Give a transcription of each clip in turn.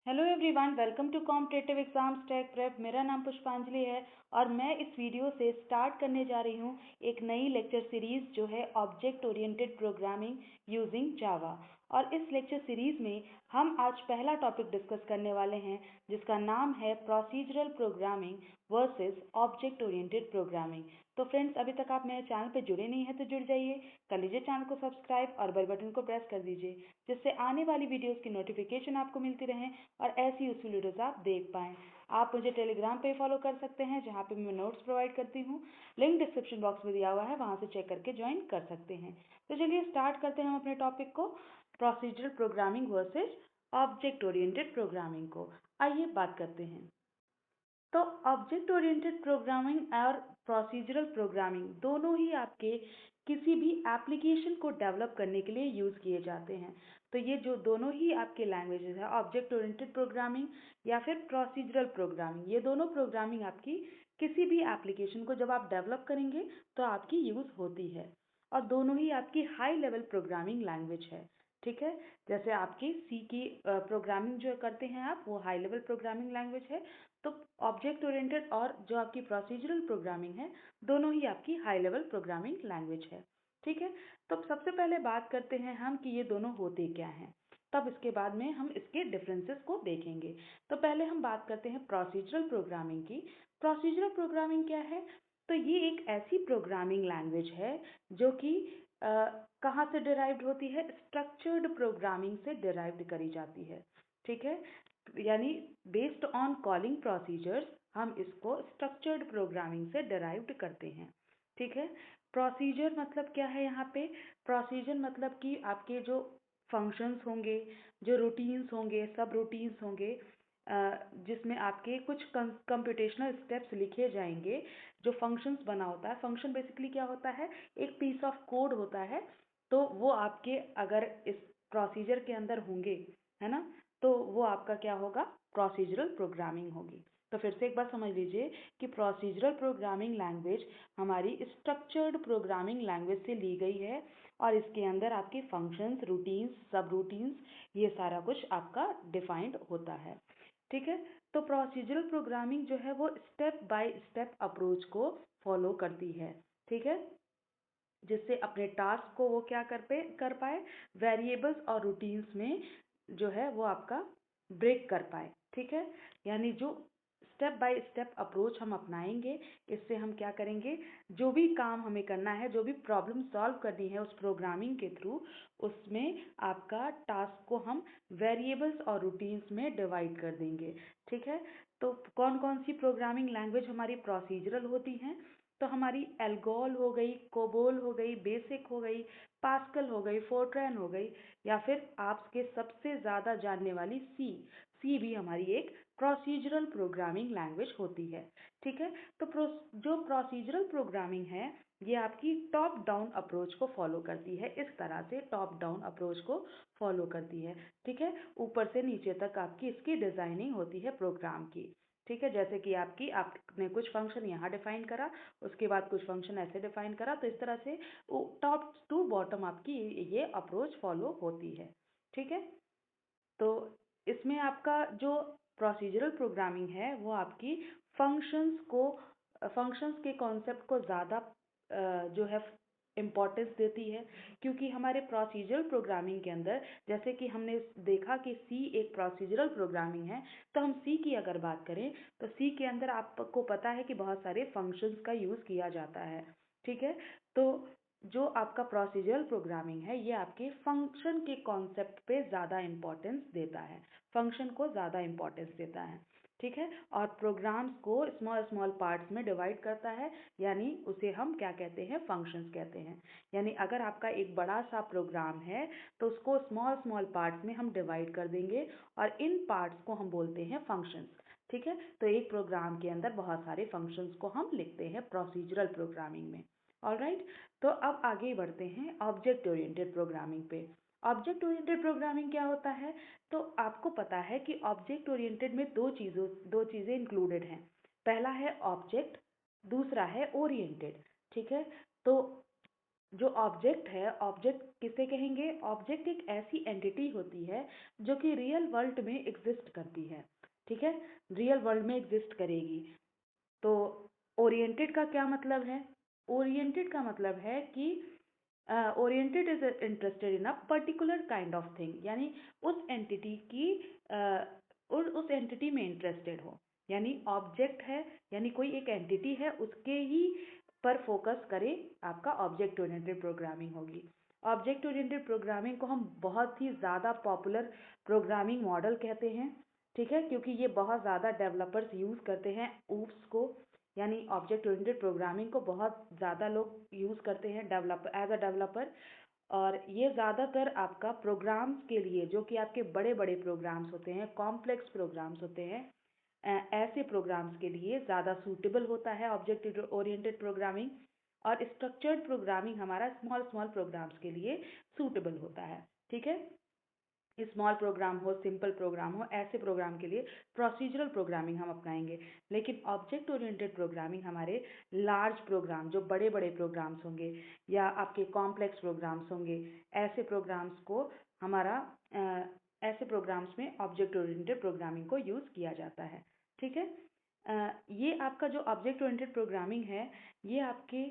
Hello everyone, welcome to competitive exams tech prep. मेरा नाम पुष्पांजलि है और मैं इस वीडियो से स्टार्ट करने जा रही हूँ एक नई लेक्चर सीरीज जो है object oriented programming using Java. और इस लेक्चर सीरीज में हम आज पहला टॉपिक डिस्कस करने वाले हैं जिसका नाम है procedural programming versus object oriented programming. तो फ्रेंड्स, अभी तक आप मेरे चैनल पे जुड़े नहीं हैं तो जुड़ जाइए, कर लीजिए चैनल को सब्सक्राइब और बेल बटन को प्रेस कर दीजिए जिससे आने वाली वीडियोस की नोटिफिकेशन आपको मिलती रहे और ऐसी यूजफुल वीडियोस आप देख पाएँ। आप मुझे टेलीग्राम पे फॉलो कर सकते हैं जहाँ पे मैं नोट्स प्रोवाइड करती हूँ। लिंक डिस्क्रिप्शन बॉक्स में दिया हुआ है, वहाँ से चेक करके ज्वाइन कर सकते हैं। तो चलिए स्टार्ट करते हैं हम अपने टॉपिक को, procedural programming versus object oriented programming को। आइए बात करते हैं। तो ऑब्जेक्ट ओरिएंटेड प्रोग्रामिंग और प्रोसीजरल प्रोग्रामिंग दोनों ही आपके किसी भी एप्लीकेशन को डेवलप करने के लिए यूज़ किए जाते हैं। तो ये जो दोनों ही आपके लैंग्वेजेस है, ऑब्जेक्ट ओरिएंटेड प्रोग्रामिंग या फिर प्रोसीजरल प्रोग्रामिंग, ये दोनों प्रोग्रामिंग आपकी किसी भी एप्लीकेशन को जब आप डेवलप करेंगे तो आपकी यूज़ होती है। और दोनों ही आपकी हाई लेवल प्रोग्रामिंग लैंग्वेज है। ठीक है, जैसे आपकी सी की प्रोग्रामिंग जो करते हैं आप, वो हाई लेवल प्रोग्रामिंग लैंग्वेज है। तो ऑब्जेक्ट ओरिएंटेड और जो आपकी प्रोसीजरल प्रोग्रामिंग है, दोनों ही आपकी हाई लेवल प्रोग्रामिंग लैंग्वेज है। ठीक है, तो सबसे पहले बात करते हैं हम कि ये दोनों होते क्या हैं, तब इसके बाद में हम इसके डिफरेंसेस को देखेंगे। तो पहले हम बात करते हैं प्रोसीजरल प्रोग्रामिंग की। प्रोसीजरल प्रोग्रामिंग क्या है? तो ये एक ऐसी प्रोग्रामिंग लैंग्वेज है जो कि कहाँ से डिराइव्ड होती है? स्ट्रक्चर्ड प्रोग्रामिंग से डिराइव्ड करी जाती है। ठीक है, यानी बेस्ड ऑन कॉलिंग प्रोसीजर्स हम इसको स्ट्रक्चर्ड प्रोग्रामिंग से डिराइव्ड करते हैं। ठीक है, प्रोसीजर मतलब क्या है यहाँ पे? प्रोसीजर मतलब कि आपके जो फंक्शंस होंगे, जो रूटीन्स होंगे, सब रूटीन्स होंगे, जिसमें आपके कुछ कंप्यूटेशनल स्टेप्स लिखे जाएंगे। जो फंक्शंस बना होता है, फंक्शन बेसिकली क्या होता है? एक पीस ऑफ कोड होता है। तो वो आपके अगर इस प्रोसीजर के अंदर होंगे, है ना, तो वो आपका क्या होगा? प्रोसीजरल प्रोग्रामिंग होगी। तो फिर से एक बार समझ लीजिए कि प्रोसीजरल प्रोग्रामिंग लैंग्वेज हमारी स्ट्रक्चर्ड प्रोग्रामिंग लैंग्वेज से ली गई है और इसके अंदर आपके फंक्शंस, रूटीन्स, सब रूटीन्स, ये सारा कुछ आपका डिफाइंड होता है। ठीक है, तो प्रोसीजरल प्रोग्रामिंग जो है वो स्टेप बाय स्टेप अप्रोच को फॉलो करती है। ठीक है, जिससे अपने टास्क को वो क्या कर पाए? वेरिएबल्स और रूटीन्स में जो है वो आपका ब्रेक कर पाए। ठीक है, यानी जो स्टेप बाय स्टेप अप्रोच हम अपनाएंगे, इससे हम क्या करेंगे? जो भी काम हमें करना है, जो भी प्रॉब्लम सॉल्व करनी है उस प्रोग्रामिंग के थ्रू, उसमें आपका टास्क को हम वेरिएबल्स और रूटीन्स में डिवाइड कर देंगे। ठीक है, तो कौन कौन सी प्रोग्रामिंग लैंग्वेज हमारी प्रोसीजरल होती हैं? तो हमारी एल्गोल हो गई, कोबोल हो गई, बेसिक हो गई, पास्कल हो गई, फोर्ट्रैन हो गई, या फिर आपके सबसे ज़्यादा जानने वाली सी। सी भी हमारी एक प्रोसीजरल प्रोग्रामिंग लैंग्वेज होती है। ठीक है, तो जो प्रोसीजरल प्रोग्रामिंग है, ये आपकी टॉप डाउन अप्रोच को फॉलो करती है। इस तरह से टॉप डाउन अप्रोच को फॉलो करती है। ठीक है, ऊपर से नीचे तक आपकी इसकी डिजाइनिंग होती है प्रोग्राम की। ठीक है, जैसे कि आपने कुछ फंक्शन यहाँ डिफाइन करा, उसके बाद कुछ फंक्शन ऐसे डिफाइन करा, तो इस तरह से टॉप टू बॉटम आपकी ये अप्रोच फॉलो होती है। ठीक है, तो इसमें आपका जो प्रोसीजरल प्रोग्रामिंग है वो आपकी फंक्शंस के कॉन्सेप्ट को ज़्यादा जो है इम्पोर्टेंस देती है। क्योंकि हमारे प्रोसीजरल प्रोग्रामिंग के अंदर, जैसे कि हमने देखा कि सी एक प्रोसीजरल प्रोग्रामिंग है, तो हम सी की अगर बात करें तो सी के अंदर आपको पता है कि बहुत सारे फंक्शंस का यूज़ किया जाता है। ठीक है, तो जो आपका प्रोसीजरल प्रोग्रामिंग है ये आपके फंक्शन के कॉन्सेप्ट पे ज़्यादा इम्पोर्टेंस देता है, फंक्शन को ज़्यादा इम्पोर्टेंस देता है। ठीक है, और प्रोग्राम्स को स्मॉल स्मॉल पार्ट्स में डिवाइड करता है, यानी उसे हम क्या कहते हैं? फंक्शंस कहते हैं। यानी अगर आपका एक बड़ा सा प्रोग्राम है तो उसको स्मॉल स्मॉल पार्ट्स में हम डिवाइड कर देंगे और इन पार्ट्स को हम बोलते हैं फंक्शंस। ठीक है, तो एक प्रोग्राम के अंदर बहुत सारे फंक्शंस को हम लिखते हैं प्रोसीजरल प्रोग्रामिंग में। ऑलराइट, तो अब आगे बढ़ते हैं ऑब्जेक्ट ओरिएंटेड प्रोग्रामिंग पे। ऑब्जेक्ट ओरिएंटेड प्रोग्रामिंग क्या होता है? तो आपको पता है कि ऑब्जेक्ट ओरिएंटेड में दो चीज़ें इंक्लूडेड हैं। पहला है ऑब्जेक्ट, दूसरा है ओरिएंटेड। ठीक है, तो जो ऑब्जेक्ट है, ऑब्जेक्ट किसे कहेंगे? ऑब्जेक्ट एक ऐसी एंटिटी होती है जो कि रियल वर्ल्ड में एग्जिस्ट करती है, ठीक है, रियल वर्ल्ड में एग्जिस्ट करेगी। तो ओरिएंटेड का क्या मतलब है? ओरिएंटेड का मतलब है कि oriented is interested in a particular kind of thing, यानी उस एंटिटी की उस एंटिटी में इंटरेस्टेड हो। यानी ऑब्जेक्ट है, यानी कोई एक एंटिटी है, उसके ही पर फोकस करे, आपका ऑब्जेक्ट ओरिएंटेड प्रोग्रामिंग होगी। ऑब्जेक्ट ओरिएंटेड प्रोग्रामिंग को हम बहुत ही ज़्यादा पॉपुलर प्रोग्रामिंग मॉडल कहते हैं, ठीक है, क्योंकि ये बहुत ज़्यादा डेवलपर्स यूज़ करते हैं ऊप्स को, यानी ऑब्जेक्ट ओरिएंटेड प्रोग्रामिंग को बहुत ज़्यादा लोग यूज़ करते हैं डेवलपर, एज अ डेवलपर। और ये ज़्यादातर आपका प्रोग्राम्स के लिए, जो कि आपके बड़े बड़े प्रोग्राम्स होते हैं, कॉम्प्लेक्स प्रोग्राम्स होते हैं, ऐसे प्रोग्राम्स के लिए ज़्यादा सूटेबल होता है ऑब्जेक्ट ओरिएंटेड प्रोग्रामिंग। और स्ट्रक्चर्ड प्रोग्रामिंग हमारा स्मॉल स्मॉल प्रोग्राम्स के लिए सूटेबल होता है, ठीक है। स्मॉल प्रोग्राम हो, सिंपल प्रोग्राम हो, ऐसे प्रोग्राम के लिए प्रोसीजरल प्रोग्रामिंग हम अपनाएंगे। लेकिन ऑब्जेक्ट ओरिएंटेड प्रोग्रामिंग हमारे लार्ज प्रोग्राम, जो बड़े बड़े प्रोग्राम्स होंगे या आपके कॉम्प्लेक्स प्रोग्राम्स होंगे, ऐसे प्रोग्राम्स को हमारा ऐसे प्रोग्राम्स में ऑब्जेक्ट ओरिएंटेड प्रोग्रामिंग को यूज़ किया जाता है, ठीक है। ये आपका जो ऑब्जेक्ट ओरिएंटेड प्रोग्रामिंग है, ये आपके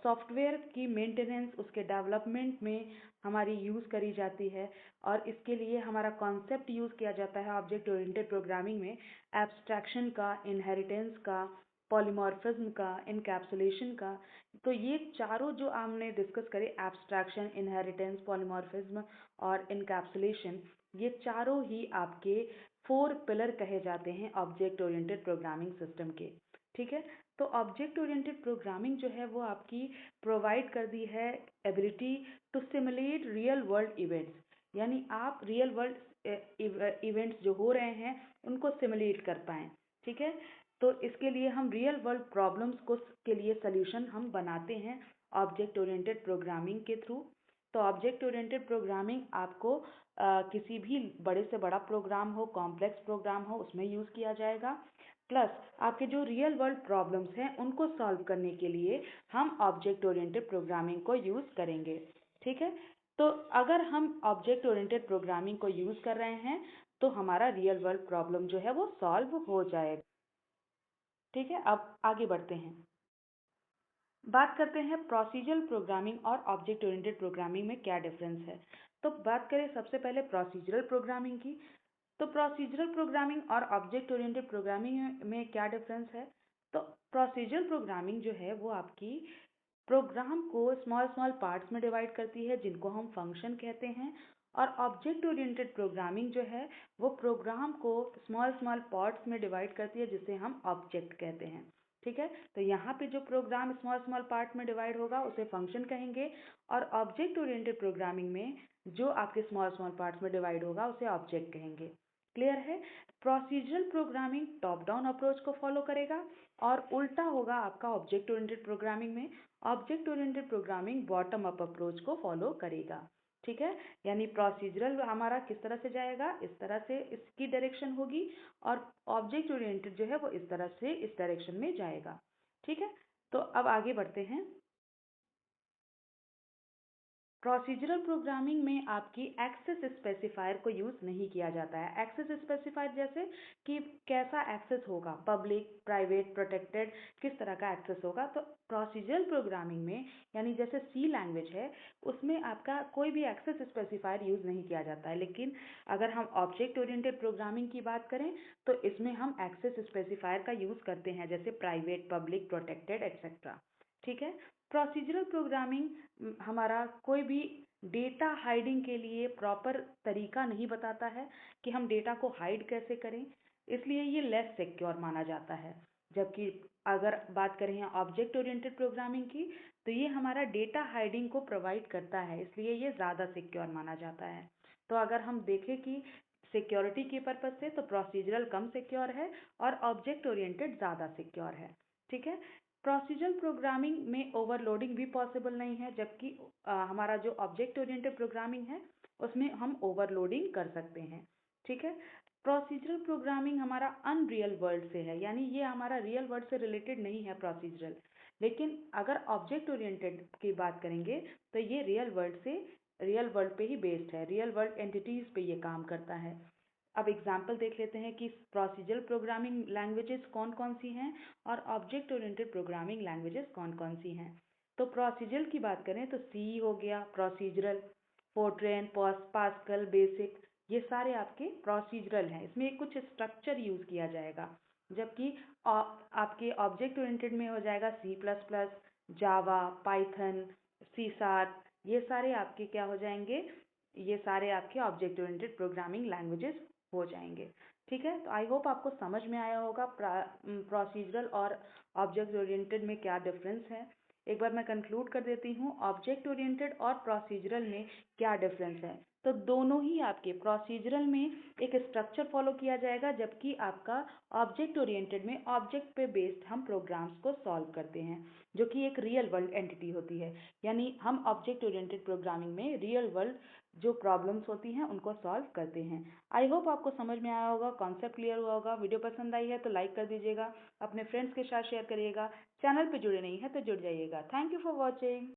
सॉफ्टवेयर की मेंटेनेंस, उसके डेवलपमेंट में हमारी यूज़ करी जाती है। और इसके लिए हमारा कॉन्सेप्ट यूज़ किया जाता है ऑब्जेक्ट ओरिएंटेड प्रोग्रामिंग में, एब्स्ट्रैक्शन का, इनहेरिटेंस का, पॉलीमॉर्फिज्म का, इनकैप्सुलेशन का। तो ये चारों जो हमने डिस्कस करे, एब्स्ट्रैक्शन, इनहेरिटेंस, पॉलीमॉर्फिज्म और इनकैप्सुलेशन, ये चारों ही आपके 4 पिलर कहे जाते हैं ऑब्जेक्ट ओरिएंटेड प्रोग्रामिंग सिस्टम के, ठीक है। तो ऑब्जेक्ट ओरिएंटेड प्रोग्रामिंग जो है वो आपकी प्रोवाइड कर दी है ability to simulate real world events, यानी आप रियल वर्ल्ड इवेंट्स जो हो रहे हैं उनको सिमुलेट कर पाएँ, ठीक है। तो इसके लिए हम रियल वर्ल्ड प्रॉब्लम्स को के लिए सल्यूशन हम बनाते हैं ऑब्जेक्ट ओरिएंटेड प्रोग्रामिंग के थ्रू। तो ऑब्जेक्ट ओरिएंटेड प्रोग्रामिंग आपको किसी भी बड़े से बड़ा प्रोग्राम हो, कॉम्प्लेक्स प्रोग्राम हो, उसमें यूज़ किया जाएगा। प्लस आपके जो रियल वर्ल्ड प्रॉब्लम्स हैं उनको सॉल्व करने के लिए हम ऑब्जेक्ट ओरिएंटेड प्रोग्रामिंग को यूज़ करेंगे, ठीक है। तो अगर हम ऑब्जेक्ट ओरिएंटेड प्रोग्रामिंग को यूज़ कर रहे हैं तो हमारा रियल वर्ल्ड प्रॉब्लम जो है वो सॉल्व हो जाएगा, ठीक है। अब आगे बढ़ते हैं, बात करते हैं प्रोसीजरल प्रोग्रामिंग और ऑब्जेक्ट ओरिएंटेड प्रोग्रामिंग में क्या डिफरेंस है। तो बात करें सबसे पहले प्रोसीजरल प्रोग्रामिंग की। तो प्रोसीजरल प्रोग्रामिंग और ऑब्जेक्ट ओरिएंटेड प्रोग्रामिंग में क्या डिफरेंस है? तो प्रोसीजरल प्रोग्रामिंग जो है वो आपकी प्रोग्राम को स्मॉल स्मॉल पार्ट्स में डिवाइड करती है, जिनको हम फंक्शन कहते हैं। और ऑब्जेक्ट ओरिएंटेड प्रोग्रामिंग जो है वो प्रोग्राम को स्मॉल स्मॉल पार्ट्स में डिवाइड करती है, जिसे हम ऑब्जेक्ट कहते हैं, ठीक है। तो यहाँ पे जो प्रोग्राम स्मॉल स्मॉल पार्ट में डिवाइड होगा उसे फंक्शन कहेंगे, और ऑब्जेक्ट ओरिएंटेड प्रोग्रामिंग में जो आपके स्मॉल स्मॉल पार्ट्स में डिवाइड होगा उसे ऑब्जेक्ट कहेंगे। क्लियर है? Procedural programming top down approach को फॉलो करेगा और उल्टा होगा आपका ऑब्जेक्ट ओरिएंटेड प्रोग्रामिंग में। Object oriented programming bottom up approach को फॉलो करेगा, ठीक है। यानी प्रोसीजरल हमारा किस तरह से जाएगा, इस तरह से इसकी डायरेक्शन होगी, और ऑब्जेक्ट ओरिएंटेड जो है वो इस तरह से इस डायरेक्शन में जाएगा, ठीक है। तो अब आगे बढ़ते हैं। प्रोसीजरल प्रोग्रामिंग में आपकी एक्सेस स्पेसिफायर को यूज़ नहीं किया जाता है। एक्सेस स्पेसिफायर जैसे कि कैसा एक्सेस होगा, पब्लिक, प्राइवेट, प्रोटेक्टेड, किस तरह का एक्सेस होगा। तो प्रोसीजरल प्रोग्रामिंग में, यानी जैसे सी लैंग्वेज है, उसमें आपका कोई भी एक्सेस स्पेसिफायर यूज़ नहीं किया जाता है। लेकिन अगर हम ऑब्जेक्ट ओरिएंटेड प्रोग्रामिंग की बात करें तो इसमें हम एक्सेस स्पेसिफायर का यूज़ करते हैं, जैसे प्राइवेट, पब्लिक, प्रोटेक्टेड, एक्सेट्रा, ठीक है। प्रोसीजरल प्रोग्रामिंग हमारा कोई भी डेटा हाइडिंग के लिए प्रॉपर तरीका नहीं बताता है कि हम डेटा को हाइड कैसे करें, इसलिए ये लेस सिक्योर माना जाता है। जबकि अगर बात करें ऑब्जेक्ट ओरिएंटेड प्रोग्रामिंग की, तो ये हमारा डेटा हाइडिंग को प्रोवाइड करता है, इसलिए ये ज़्यादा सिक्योर माना जाता है। तो अगर हम देखें कि सिक्योरिटी के पर्पज से, तो प्रोसीजरल कम सिक्योर है और ऑब्जेक्ट ओरिएंटेड ज़्यादा सिक्योर है, ठीक है। प्रोसीजरल प्रोग्रामिंग में ओवरलोडिंग भी पॉसिबल नहीं है, जबकि हमारा जो ऑब्जेक्ट ओरिएंटेड प्रोग्रामिंग है उसमें हम ओवरलोडिंग कर सकते हैं, ठीक है। प्रोसीजरल प्रोग्रामिंग हमारा अनरियल वर्ल्ड से है, यानी ये हमारा रियल वर्ल्ड से रिलेटेड नहीं है प्रोसीजरल। लेकिन अगर ऑब्जेक्ट ओरिएंटेड की बात करेंगे तो ये रियल वर्ल्ड पे ही बेस्ड है, रियल वर्ल्ड एंटिटीज पे ये काम करता है। अब एग्जाम्पल देख लेते हैं कि प्रोसीजरल प्रोग्रामिंग लैंग्वेजेस कौन कौन सी हैं और ऑब्जेक्ट ओरिएंटेड प्रोग्रामिंग लैंग्वेजेस कौन कौन सी हैं। तो प्रोसीजरल की बात करें तो सी हो गया प्रोसीजरल, फोर्ट्रेन, पास्कल, बेसिक, ये सारे आपके प्रोसीजरल हैं। इसमें कुछ स्ट्रक्चर यूज किया जाएगा, जबकि आपके ऑब्जेक्ट ओरिएंटेड में हो जाएगा सी प्लस प्लस, जावा, पाइथन, सी शार्प, ये सारे आपके क्या हो जाएंगे, ये सारे आपके ऑब्जेक्ट ओरिएंटेड प्रोग्रामिंग लैंग्वेजेस हो जाएंगे। ठीक है, तो आई होप आपको समझ में आया होगा प्रोसीजरल और ऑब्जेक्ट ओरिएंटेड में क्या डिफरेंस है। एक बार मैं कंक्लूड कर देती हूँ ऑब्जेक्ट ओरिएंटेड और प्रोसीजरल में क्या डिफरेंस है। तो दोनों ही आपके प्रोसीजरल में एक स्ट्रक्चर फॉलो किया जाएगा, जबकि आपका ऑब्जेक्ट ओरिएंटेड में ऑब्जेक्ट पे बेस्ड हम प्रोग्राम्स को सॉल्व करते हैं, जो कि एक रियल वर्ल्ड एंटिटी होती है। यानी हम ऑब्जेक्ट ओरिएंटेड प्रोग्रामिंग में रियल वर्ल्ड जो प्रॉब्लम्स होती हैं उनको सॉल्व करते हैं। आई होप आपको समझ में आया होगा, कॉन्सेप्ट क्लियर हुआ होगा। वीडियो पसंद आई है तो लाइक कर दीजिएगा, अपने फ्रेंड्स के साथ शेयर करिएगा, चैनल पे जुड़े नहीं है तो जुड़ जाइएगा। Thank you for watching.